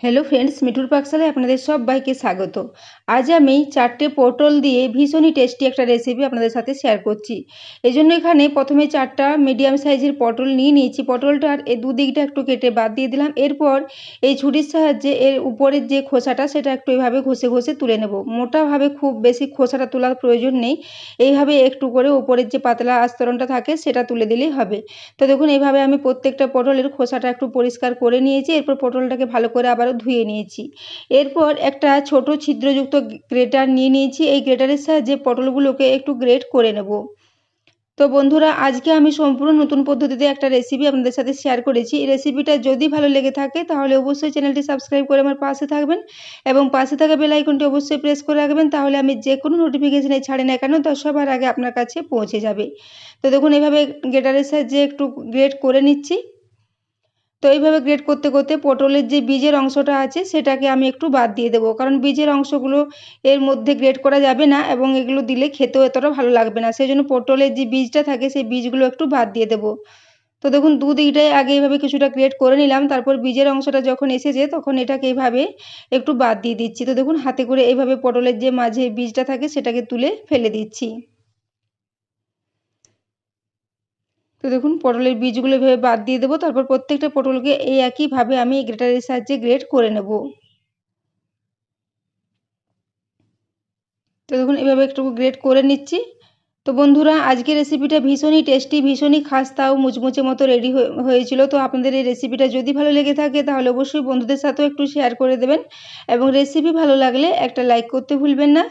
Hello friends, মিঠুর পাকশালায় আপনাদের সবাইকে স্বাগত। আজ আমি 4টে পটল দিয়ে ভীষণই টেস্টি একটা রেসিপি আপনাদের সাথে শেয়ার করছি। এই জন্য এখানে প্রথমে 4টা মিডিয়াম সাইজের পটল নিয়ে নিয়েছি। পটলটার এই দুদিকটা একটু কেটে বাদ দিয়ে দিলাম। এরপর এই ছুরির সাহায্যে এর উপরের যে খোসাটা সেটা একটু এভাবে ঘষে ঘষে তুলে নেব। মোটাভাবে খুব বেশি খোসাটা তোলার প্রয়োজন নেই। এইভাবে একটু করে উপরের যে পাতলা আস্তরণটা থাকে সেটা তুলে দিলেই হবে। তো দেখুন এইভাবে আমি প্রত্যেকটা পটলের খোসাটা একটু পরিষ্কার করে নিয়েছি। এরপর পটলটাকে ভালো করে আবারও ধুয়ে নিয়েছি। এরপর একটা ছোট ছিদ্রযুক্ত গ্রেটার নিয়ে নিয়েছি। এই গ্রেটারের সাহায্যে পটলগুলোকে একটু গ্রেট করে নেব। তো বন্ধুরা, আজকে আমি সম্পূর্ণ নতুন পদ্ধতিতে একটা রেসিপি আপনাদের সাথে শেয়ার করেছি। এই রেসিপিটা যদি ভালো লেগে থাকে তাহলে অবশ্যই চ্যানেলটি সাবস্ক্রাইব করে আমার পাশে থাকবেন এবং পাশে থাকা বেল আইকনটি অবশ্যই প্রেস করে রাখবেন। তাহলে আমি যে কোনো নোটিফিকেশানে ছাড়ি না কেন তা সবার আগে আপনার কাছে পৌঁছে যাবে। তো দেখুন এইভাবে গ্রেটারের সাহায্যে একটু গ্রেট করে নিচ্ছি। তো এইভাবে গ্রেট করতে করতে পটলের যে বীজের অংশটা আছে সেটাকে আমি একটু বাদ দিয়ে দেবো, কারণ বীজের অংশগুলো এর মধ্যে গ্রেট করা যাবে না এবং এগুলো দিলে খেতেও এতটা ভালো লাগবে না। সেই জন্য পটলের যে বীজটা থাকে সেই বীজগুলো একটু বাদ দিয়ে দেবো। তো দেখুন দুদিকটাই আগে এইভাবে কিছুটা গ্রেট করে নিলাম। তারপর বীজের অংশটা যখন এসেছে তখন এটাকে এইভাবে একটু বাদ দিয়ে দিচ্ছি। তো দেখুন হাতে করে এইভাবে পটলের যে মাঝে বীজটা থাকে সেটাকে তুলে ফেলে দিচ্ছি। তো দেখুন পটলের বীজগুলো এভাবে বাদ দিয়ে দেবো। তারপর প্রত্যেকটা পটলকে এই একইভাবে আমি গ্রেটারের সাহায্যে গ্রেট করে নেব। তো দেখুন এভাবে একটু গ্রেট করে নিচ্ছি। তো বন্ধুরা, আজকের রেসিপিটা ভীষণই টেস্টি, ভীষণই খাস্তা ও মুচমুচে মতো রেডি হয়েছিল। তো আপনাদের এই রেসিপিটা যদি ভালো লেগে থাকে তাহলে অবশ্যই বন্ধুদের সাথেও একটু শেয়ার করে দেবেন এবং রেসিপি ভালো লাগলে একটা লাইক করতে ভুলবেন না।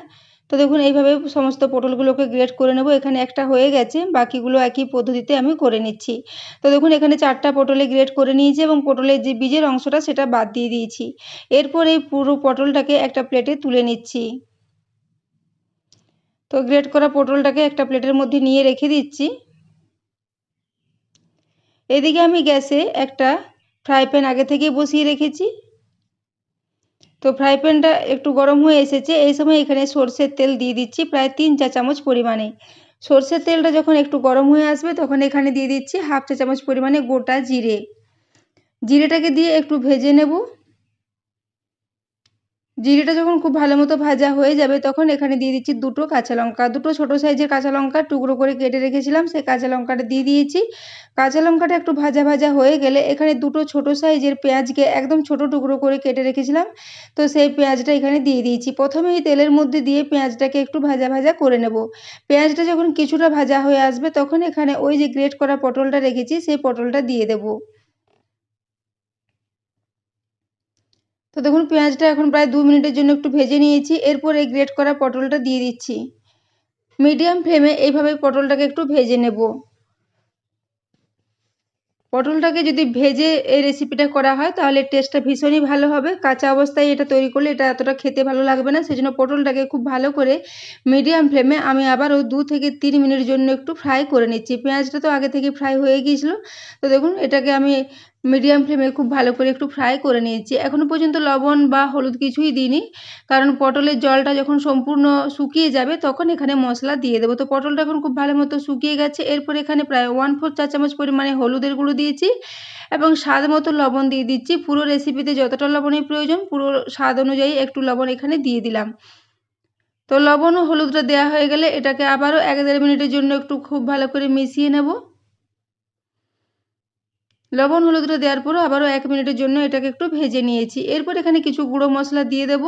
তো দেখুন এইভাবে সমস্ত পটলগুলোকে গ্রেট করে নেব। এখানে একটা হয়ে গেছে, বাকিগুলো একই পদ্ধতিতে আমি করে নিচ্ছি। তো দেখুন এখানে 4টা পটলে গ্রেট করে নিয়েছি এবং পটলের যে বীজের অংশটা সেটা বাদ দিয়ে দিয়েছি। এরপর এই পুরো পটলটাকে একটা প্লেটে তুলে নিচ্ছি। তো গ্রেট করা পটলটাকে একটা প্লেটের মধ্যে নিয়ে রেখে দিচ্ছি। এদিকে আমি গ্যাসে একটা ফ্রাই প্যান আগে থেকেই বসিয়ে রেখেছি। তো ফ্রাই প্যানটা একটু গরম হয়ে এসেছে। এই সময় এখানে সরষের তেল দিয়ে দিচ্ছি প্রায় 3 চা চামচ পরিমাণে। সরষের তেলটা যখন একটু গরম হয়ে আসবে তখন এখানে দিয়ে দিচ্ছি হাফ চা চামচ পরিমাণে গোটা জিরে। জিরেটাকে দিয়ে একটু ভেজে নেব। জিরেটা যখন খুব ভালো মতো ভাজা হয়ে যাবে তখন এখানে দিয়ে দিচ্ছি দুটো কাঁচা লঙ্কা। দুটো ছোটো সাইজের কাঁচা লঙ্কা টুকরো করে কেটে রেখেছিলাম, সেই কাঁচা লঙ্কাটা দিয়ে দিয়েছি। কাঁচা লঙ্কাটা একটু ভাজা ভাজা হয়ে গেলে এখানে দুটো ছোটো সাইজের পেঁয়াজকে একদম ছোটো টুকরো করে কেটে রেখেছিলাম। তো সেই পেঁয়াজটা এখানে দিয়ে দিয়েছি। প্রথমে এই তেলের মধ্যে দিয়ে পেঁয়াজটাকে একটু ভাজা ভাজা করে নেব। পেঁয়াজটা যখন কিছুটা ভাজা হয়ে আসবে তখন এখানে ওই যে গ্রেট করা পটলটা রেখেছি সেই পটলটা দিয়ে দেবো। তো দেখুন পেঁয়াজটা এখন প্রায় 2 মিনিটের জন্য একটু ভেজে নিয়েছি। এরপর এই গ্রেট করা পটলটা দিয়ে দিচ্ছি। মিডিয়াম ফ্লেমে এইভাবে পটলটাকে একটু ভেজে নেব। পটলটাকে যদি ভেজে এই রেসিপিটা করা হয় তাহলে টেস্টটা ভীষণই ভালো হবে। কাঁচা অবস্থায় এটা তৈরি করলে এটা এতটা খেতে ভালো লাগবে না। সেজন্য পটলটাকে খুব ভালো করে মিডিয়াম ফ্লেমে আমি আবারও 2 থেকে 3 মিনিটের জন্য একটু ফ্রাই করে নিচ্ছি। পেঁয়াজটা তো আগে থেকেই ফ্রাই হয়ে গিয়েছিল। তো দেখুন এটাকে আমি মিডিয়াম ফ্লেমে খুব ভালো করে একটু ফ্রাই করে নিয়েছি। এখনও পর্যন্ত লবণ বা হলুদ কিছুই দিইনি, কারণ পটলের জলটা যখন সম্পূর্ণ শুকিয়ে যাবে তখন এখানে মশলা দিয়ে দেবো। তো পটলটা এখন খুব ভালো মতো শুকিয়ে গেছে। এরপর এখানে প্রায় 1/4 চা চামচ পরিমাণে হলুদের গুঁড়ো দিয়েছি এবং স্বাদ মতো লবণ দিয়ে দিচ্ছি। পুরো রেসিপিতে যতটা লবণের প্রয়োজন পুরো স্বাদ অনুযায়ী একটু লবণ এখানে দিয়ে দিলাম। তো লবণ ও হলুদটা দেওয়া হয়ে গেলে এটাকে আবারও 1-1.5 মিনিটের জন্য একটু খুব ভালো করে মিশিয়ে নেব। লবণ হলুদটা দেওয়ার পরও আবারও 1 মিনিটের জন্য এটাকে একটু ভেজে নিয়েছি। এরপর এখানে কিছু গুঁড়ো মশলা দিয়ে দেব।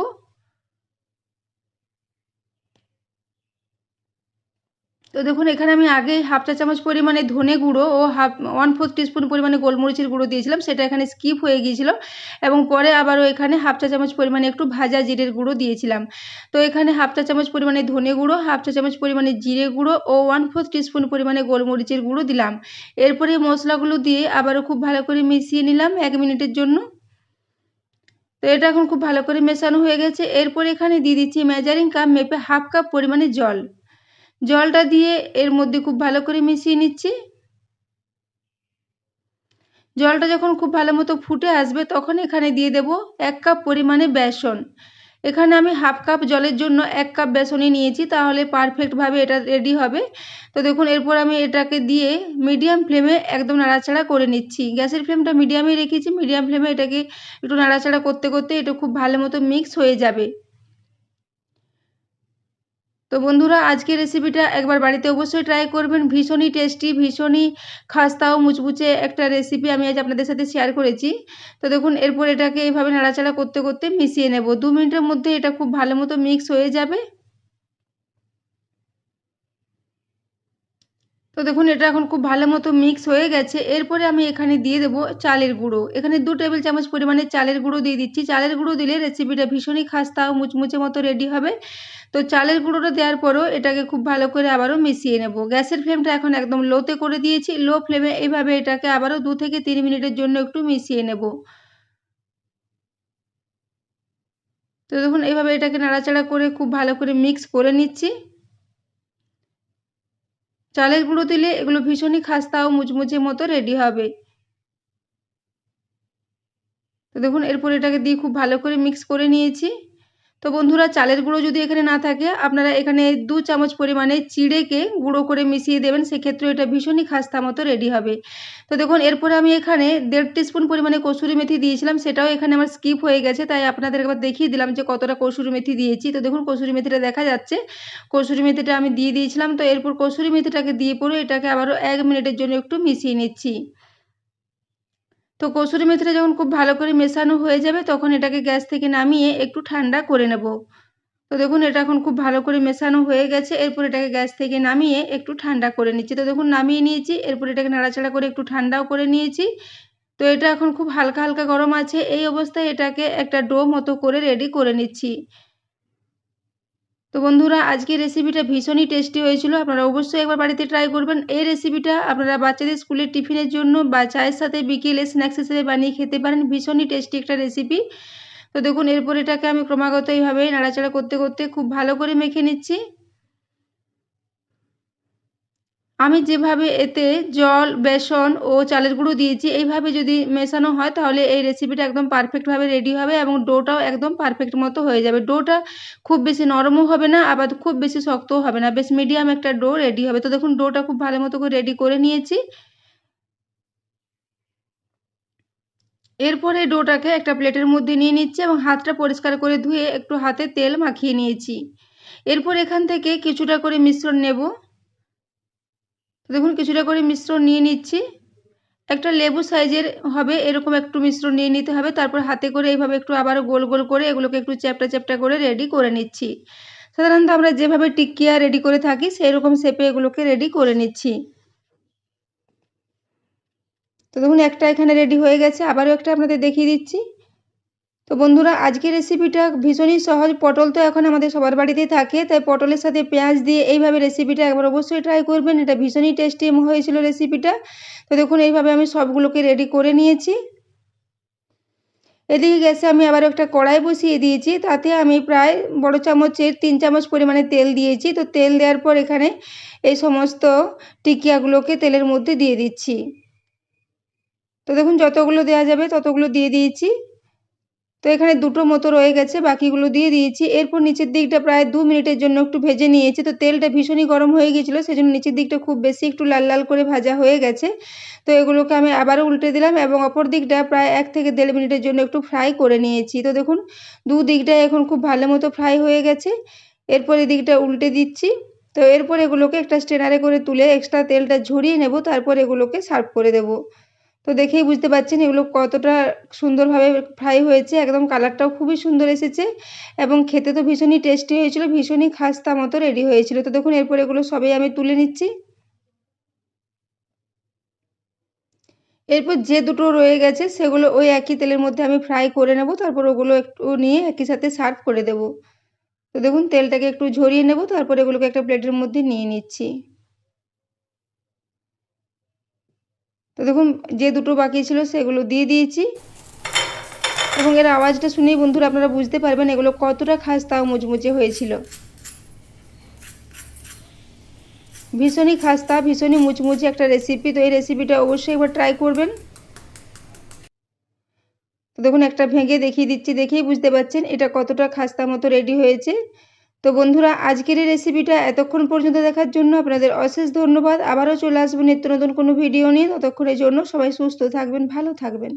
তো দেখুন এখানে আমি আগেই হাফ চা চামচ পরিমাণে ধনে গুঁড়ো ও 1/4 টিস্পুন পরিমাণে গোলমরিচের গুঁড়ো দিয়েছিলাম, সেটা এখানে স্কিপ হয়ে গিয়েছিল এবং পরে আবারও এখানে হাফ চা চামচ পরিমাণে একটু ভাজা জিরের গুঁড়ো দিয়েছিলাম। তো এখানে হাফ চা চামচ পরিমাণে ধনে গুঁড়ো, হাফ চা চামচ পরিমাণে জিরে গুঁড়ো ও 1/4 টিস্পুন পরিমাণে গোলমরিচের গুঁড়ো দিলাম। এরপরে মশলাগুলো দিয়ে আবারও খুব ভালো করে মিশিয়ে নিলাম 1 মিনিটের জন্য। তো এটা এখন খুব ভালো করে মেশানো হয়ে গেছে। এরপর এখানে দিয়ে দিচ্ছি মেজারিং কাপ মেপে হাফ কাপ পরিমাণে জল। জলটা দিয়ে এর মধ্যে খুব ভালো করে মিশিয়ে নিচ্ছি। জলটা যখন খুব ভালো মতো ফুটে আসবে তখন এখানে দিয়ে দেব 1 কাপ পরিমাণে বেসন। এখানে আমি হাফ কাপ জলের জন্য 1 কাপ বেসনই নিয়েছি, তাহলে পারফেক্টভাবে এটা রেডি হবে। তো দেখুন এরপর আমি এটাকে দিয়ে মিডিয়াম ফ্লেমে একদম নাড়াচাড়া করে নিচ্ছি। গ্যাসের ফ্লেমটা মিডিয়ামে রেখেছি, মিডিয়াম ফ্লেমে এটাকে একটু নাড়াচাড়া করতে করতে এটা খুব ভালো মতো মিক্স হয়ে যাবে। তো বন্ধুরা আজকের রেসিপিটা একবার বাড়িতে অবশ্যই ট্রাই করবেন। ভীষণই টেস্টি, ভীষণই খাস্তা ও মুচমুচে একটা রেসিপি আমি আজ আপনাদের সাথে শেয়ার করেছি। তো দেখুন এরপর এটাকে এইভাবে নাড়াচাড়া করতে করতে মিশিয়ে নেব। 2 মিনিটের মধ্যে এটা খুব ভালো মতো মিক্স হয়ে যাবে। তো দেখুন এটা এখন খুব ভালো মতো মিক্স হয়ে গেছে। এরপরে আমি এখানে দিয়ে দেব চালের গুঁড়ো। এখানে 2 টেবিল চামচ পরিমাণে চালের গুঁড়ো দিয়ে দিচ্ছি। চালের গুঁড়ো দিলে রেসিপিটা ভীষণই খাস্তা ও মুচমুচে মতো রেডি হবে। তো চালের গুঁড়োটা দেওয়ার পরও এটাকে খুব ভালো করে আবারও মিশিয়ে নেব। গ্যাসের ফ্লেমটা এখন একদম লোতে করে দিয়েছি। লো ফ্লেমে এইভাবে এটাকে আবারও 2 থেকে 3 মিনিটের জন্য একটু মিশিয়ে নেব। তো দেখুন এইভাবে এটাকে নাড়াচাড়া করে খুব ভালো করে মিক্স করে নিচ্ছি। চালের গুঁড়ো দিলে এগুলো ভীষণই খাস্তা ও মুচমুচে মতো রেডি হবে। তো দেখুন এরপর এটাকে দিয়ে খুব ভালো করে মিক্স করে নিয়েছি। তো বন্ধুরা চালের গুঁড়ো যদি এখানে না থাকে আপনারা এখানে 2 চামচ পরিমাণে চিড়েকে গুঁড়ো করে মিশিয়ে দেবেন, সেক্ষেত্রে এটা ভীষণই খাস্তা মতো রেডি হবে। তো দেখুন এরপরে আমি এখানে 1.5 টিস্পুন পরিমাণে কসুরি মেথি দিয়েছিলাম, সেটাও এখানে আমার স্কিপ হয়ে গেছে, তাই আপনাদের একবার দেখিয়ে দিলাম যে কতটা কসুরি মেথি দিয়েছি। তো দেখুন কসুরি মেথিটা দেখা যাচ্ছে, কসুরি মেথিটা আমি দিয়ে দিয়েছিলাম। তো এরপর কসুরি মেথিটাকে দিয়ে পরে এটাকে আবারও 1 মিনিটের জন্য একটু মিশিয়ে নিচ্ছি। তো কসুরি মেথিটা যখন খুব ভালো করে মেশানো হয়ে যাবে তখন এটাকে গ্যাস থেকে নামিয়ে একটু ঠান্ডা করে নেব। তো দেখুন এটা এখন খুব ভালো করে মেশানো হয়ে গেছে। এরপর এটাকে গ্যাস থেকে নামিয়ে একটু ঠান্ডা করে নিচ্ছি। তো দেখুন নামিয়ে নিয়েছি, এরপর এটাকে নাড়াচাড়া করে একটু ঠান্ডাও করে নিয়েছি। তো এটা এখন খুব হালকা হালকা গরম আছে, এই অবস্থায় এটাকে একটা ডো মতো করে রেডি করে নিচ্ছি। তো বন্ধুরা আজকের রেসিপিটা ভীষণই টেস্টি হয়েছিল, আপনারা অবশ্যই একবার বাড়িতে ট্রাই করবেন। এই রেসিপিটা আপনারা বাচ্চাদের স্কুলের টিফিনের জন্য বা চায়ের সাথে বিকেলে স্ন্যাক্স হিসেবে বানিয়ে খেতে পারেন। ভীষণই টেস্টি একটা রেসিপি। তো দেখুন এরপর এটাকে আমি ক্রমাগত এইভাবে নাড়াচাড়া করতে করতে খুব ভালো করে মেখে নিচ্ছি। আমি যেভাবে এতে জল, বেসন ও চালের গুঁড়ো দিয়েছি এইভাবে যদি মেশানো হয় তাহলে এই রেসিপিটা একদম পারফেক্টভাবে রেডি হবে এবং ডোটাও একদম পারফেক্ট মতো হয়ে যাবে। ডোটা খুব বেশি নরমও হবে না, আবার খুব বেশি শক্তও হবে না, বেশ মিডিয়াম একটা ডো রেডি হবে। তো দেখুন ডোটা খুব ভালো মতো করে রেডি করে নিয়েছি। এরপরে ডোটাকে একটা প্লেটের মধ্যে নিয়ে নিচ্ছি এবং হাতটা পরিষ্কার করে ধুয়ে একটু হাতে তেল মাখিয়ে নিয়েছি। এরপর এখান থেকে কিছুটা করে মিশ্রণ নেব। দেখুন কিছুটা করে মিশ্রণ নিয়ে নিচ্ছি। একটা লেবু সাইজের হবে এরকম একটু মিশ্রণ নিয়ে নিতে হবে। তারপর হাতে করে এইভাবে একটু আবারও গোল গোল করে এগুলোকে একটু চ্যাপ্টা চ্যাপ্টা করে রেডি করে নিচ্ছি। সাধারণত আমরা যেভাবে টিকিয়া রেডি করে থাকি সেই রকম শেপে এগুলোকে রেডি করে নিচ্ছি। তো দেখুন একটা এখানে রেডি হয়ে গেছে, আবারও একটা আপনাদের দেখিয়ে দিচ্ছি। তো বন্ধুরা আজকের রেসিপিটা ভীষণই সহজ। পটল তো এখন আমাদের সবার বাড়িতেই থাকে, তাই পটলের সাথে পেঁয়াজ দিয়ে এইভাবে রেসিপিটা একবার অবশ্যই ট্রাই করবেন। এটা ভীষণই টেস্টি হয়েছিল রেসিপিটা। তো দেখুন এইভাবে আমি সবগুলোকে রেডি করে নিয়েছি। এদিকে গ্যাসে আমি আবার একটা কড়াই বসিয়ে দিয়েছি, তাতে আমি প্রায় বড় চামচের 3 চামচ পরিমাণে তেল দিয়েছি। তো তেল দেওয়ার পর এখানে এই সমস্ত টিকিয়াগুলোকে তেলের মধ্যে দিয়ে দিচ্ছি। তো দেখুন যতগুলো দেওয়া যাবে ততগুলো দিয়ে দিয়েছি। তো এখানে 2টো মতো রয়ে গেছে, বাকিগুলো দিয়ে দিয়েছি। এরপর নিচের দিকটা প্রায় 2 মিনিটের জন্য একটু ভেজে নিয়েছি। তো তেলটা ভীষণই গরম হয়ে গিয়েছিল, সেজন্য নিচের দিকটা খুব বেশি একটু লাল লাল করে ভাজা হয়ে গেছে। তো এগুলোকে আমি আবারও উল্টে দিলাম এবং অপর দিকটা প্রায় 1 থেকে 1.5 মিনিটের জন্য একটু ফ্রাই করে নিয়েছি। তো দেখুন দুদিকটাই এখন খুব ভালো মতো ফ্রাই হয়ে গেছে। এরপর এদিকটা উল্টে দিচ্ছি। তো এরপর এগুলোকে একটা স্ট্রেনারে করে তুলে এক্সট্রা তেলটা ঝরিয়ে নেব, তারপর এগুলোকে সার্ভ করে দেব। তো দেখেই বুঝতে পারছেন এগুলো কতটা সুন্দরভাবে ফ্রাই হয়েছে, একদম কালারটাও খুবই সুন্দর এসেছে এবং খেতে তো ভীষণই টেস্টি হয়েছিল, ভীষণই খাস্তা মতো রেডি হয়েছিল। তো দেখুন এরপর এগুলো সবই আমি তুলে নিচ্ছি। এরপর যে দুটো রয়ে গেছে সেগুলো ওই একই তেলের মধ্যে আমি ফ্রাই করে নেব, তারপর ওগুলো একটু নিয়ে একই সাথে সার্ভ করে দেব। তো দেখুন তেলটাকে একটু ঝরিয়ে নেব, তারপর এগুলোকে একটা প্লেটের মধ্যে নিয়ে নিচ্ছি। তো দেখুন যে দুটো বাকি ছিল সেগুলো দিয়ে দিয়েছি এবং এর আওয়াজটা শুনেই বন্ধুরা আপনারা বুঝতে পারবেন এগুলো কতটা খাস্তা ও মুচমুচে হয়েছিল। ভীষণই খাস্তা, ভীষণই মুচমুচে একটা রেসিপি। তো এই রেসিপিটা অবশ্যই একবার ট্রাই করবেন। তো দেখুন একটা ভেঙে দেখিয়ে দিচ্ছি, দেখেই বুঝতে পারছেন এটা কতটা খাস্তা মতো রেডি হয়েছে। তো বন্ধুরা আজকের এই রেসিপিটা এতক্ষণ পর্যন্ত দেখার জন্য আপনাদের অশেষ ধন্যবাদ। আবারও চলে আসবো নিত্য নতুন কোনো ভিডিও নিয়ে। ততক্ষণের জন্য সবাই সুস্থ থাকবেন, ভালো থাকবেন।